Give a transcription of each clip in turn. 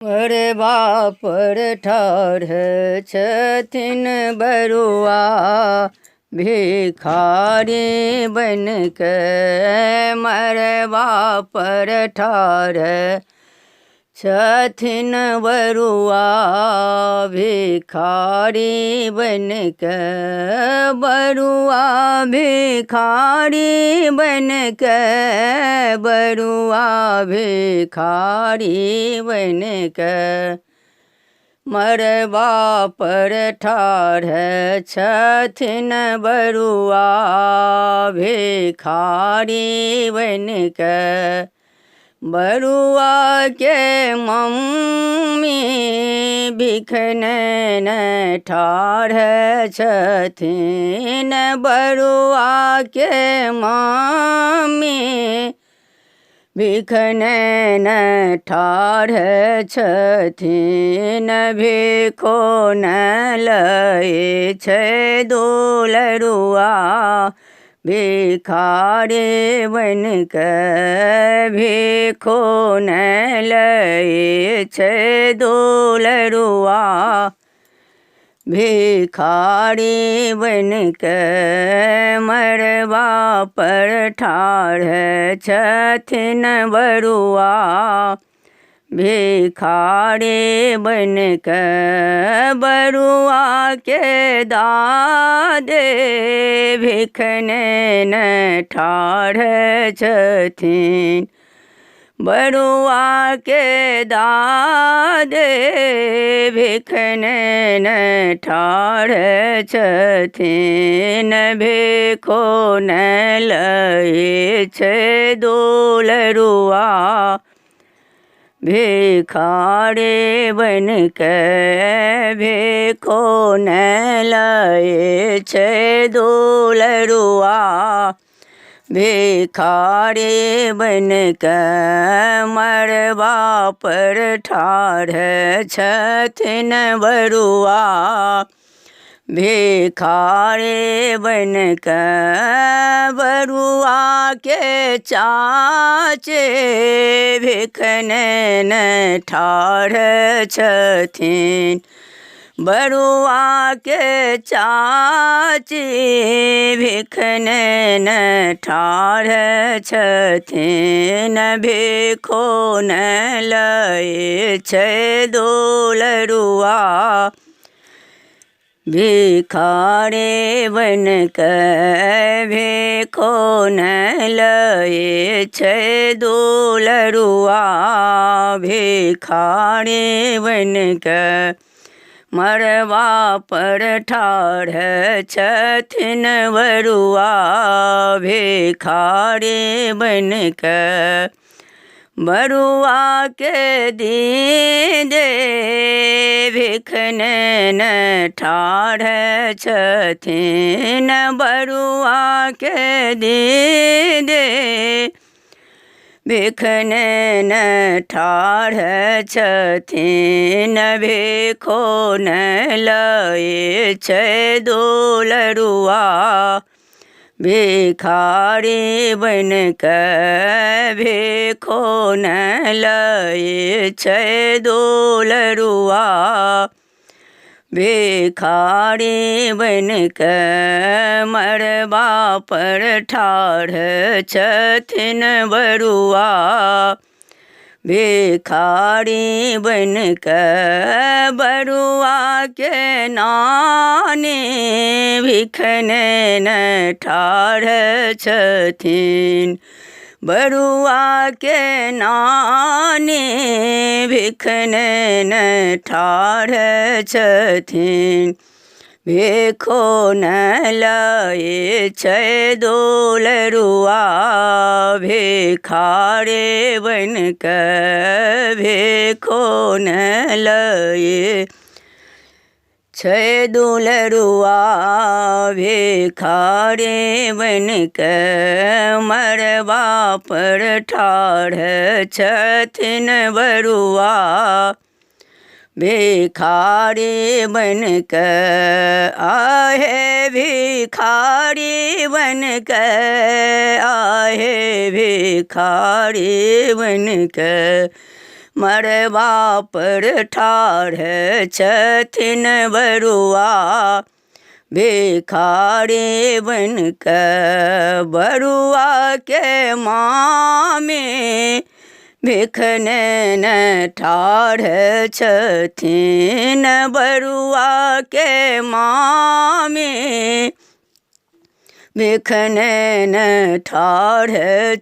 मरबा पर ठाढ़ छथिन बरुआ भिखारी बन के। मरबा पर ठाढ़ छथिन बरुआ भिखारी बन के। बरुआ भिखारी बन के। बरुआ भिखारी बन के। मरबा पर ठाढ़ छथिन बरुआ भिखारी बन के। बरुआ के मम्मी भिखनैन ठाढ़ छथिन। बरुआ के मम्मी भिखनैन ठाढ़ छथिन। भिखो न लय छै दुलरुआ भिखारी बन के। भिखो न लय छै दुलरुआ भिखारी बन के। मरबा पर ठाढ़ छथिन बरुआ भिखारी बन के। बरुआ के दादे भिखनैन ठाढ़ छथिन। बरुआ के दादे भिखनैन ठाढ़ छथिन। भिखो न लय छै दुलरुआ भिखारी बन के। भिखो न लय छै दुलरुआ भिखारी बन के। मरबा पर ठाढ़ छथिन बरुआ भिखारी बन के। बरुआ के चाचे भिखनैन ठाढ़ छथिन। बरुआ के चाची भिखनैन ठाढ़ छथिन। भिखो न लय छै दुलरुआ भिखारी बन के। भिखो न लय छै दुलरुआ भिखारी बन के। मरबा पर ठाढ़ छथिन बरुआ भिखारी बन के। बरुआ के दीदे भिखनैन ठाढ़ छथिन। बरुआ के दीदे भिखनैन ठाढ़ छथिन। भिखो न लय छै दुलरुआ भिखारी बन के। भिखो न लय छै दुलरुआ भिखारी बन के। मरबा पर ठाढ़ छथिन बरुआ भिखारी बन के। बरुआ के नानी भिखनैन ठाढ़ छथिन। बरुआ के नानी भिखनैन ठाढ़ छथिन। भिखो न लय छै दुलरुआ भिखारी बन के। भिखो न लय छै दुलरुआ भिखारी बन के। मरबा पर ठाढ़ छथिन बरुआ भिखारी बन के। आहे भिखारी बन के। आहे भिखारी बन के। मरबा पर ठाढ़ छथिन बरुआ भिखारी बनके बरुआ के मामी भिखने न ठाढ़ छथिन बरुआ के मामी भिखने न ठाढ़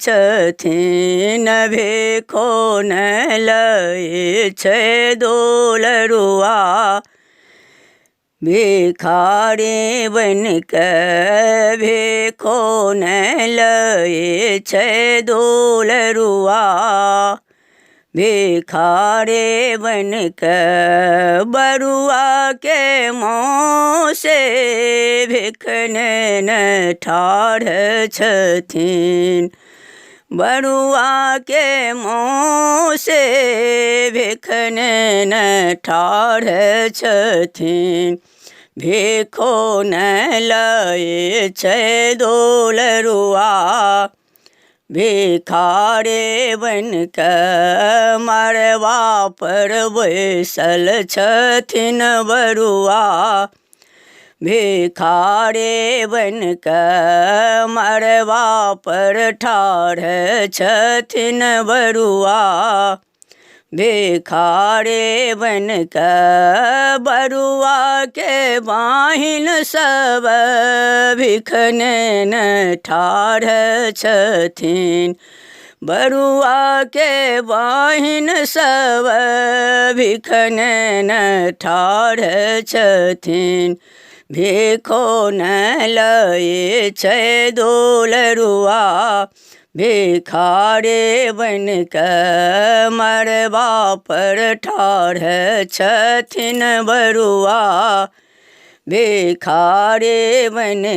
छथिन भिखो न लय छै दोलरुआ भिखारी बनके भिखो न लय छै दोलरुआ भिखारी बनके बरुआ के मुँह से भिखने न ठाढ़ छथिन बरुआ के मुँह से भिखने न ठाढ़ छथिन भिखो न लय छै दोलरुआ भिखारी बनके मरबा पर बैसल छथिन बरुआ भिखारी बनके मरबा पर ठाढ़ छथिन बरुआ भिखारी बनके बरुआ के बाहिन सब भिखने न ठाढ़ छथिन बरुआ के बाहिन सब भिखने न ठाढ़ छथिन भिखो न लय छै दोलरुआ भिखारी बनके मरबा पर ठाढ़ छथिन बरुआ भिखारी बनके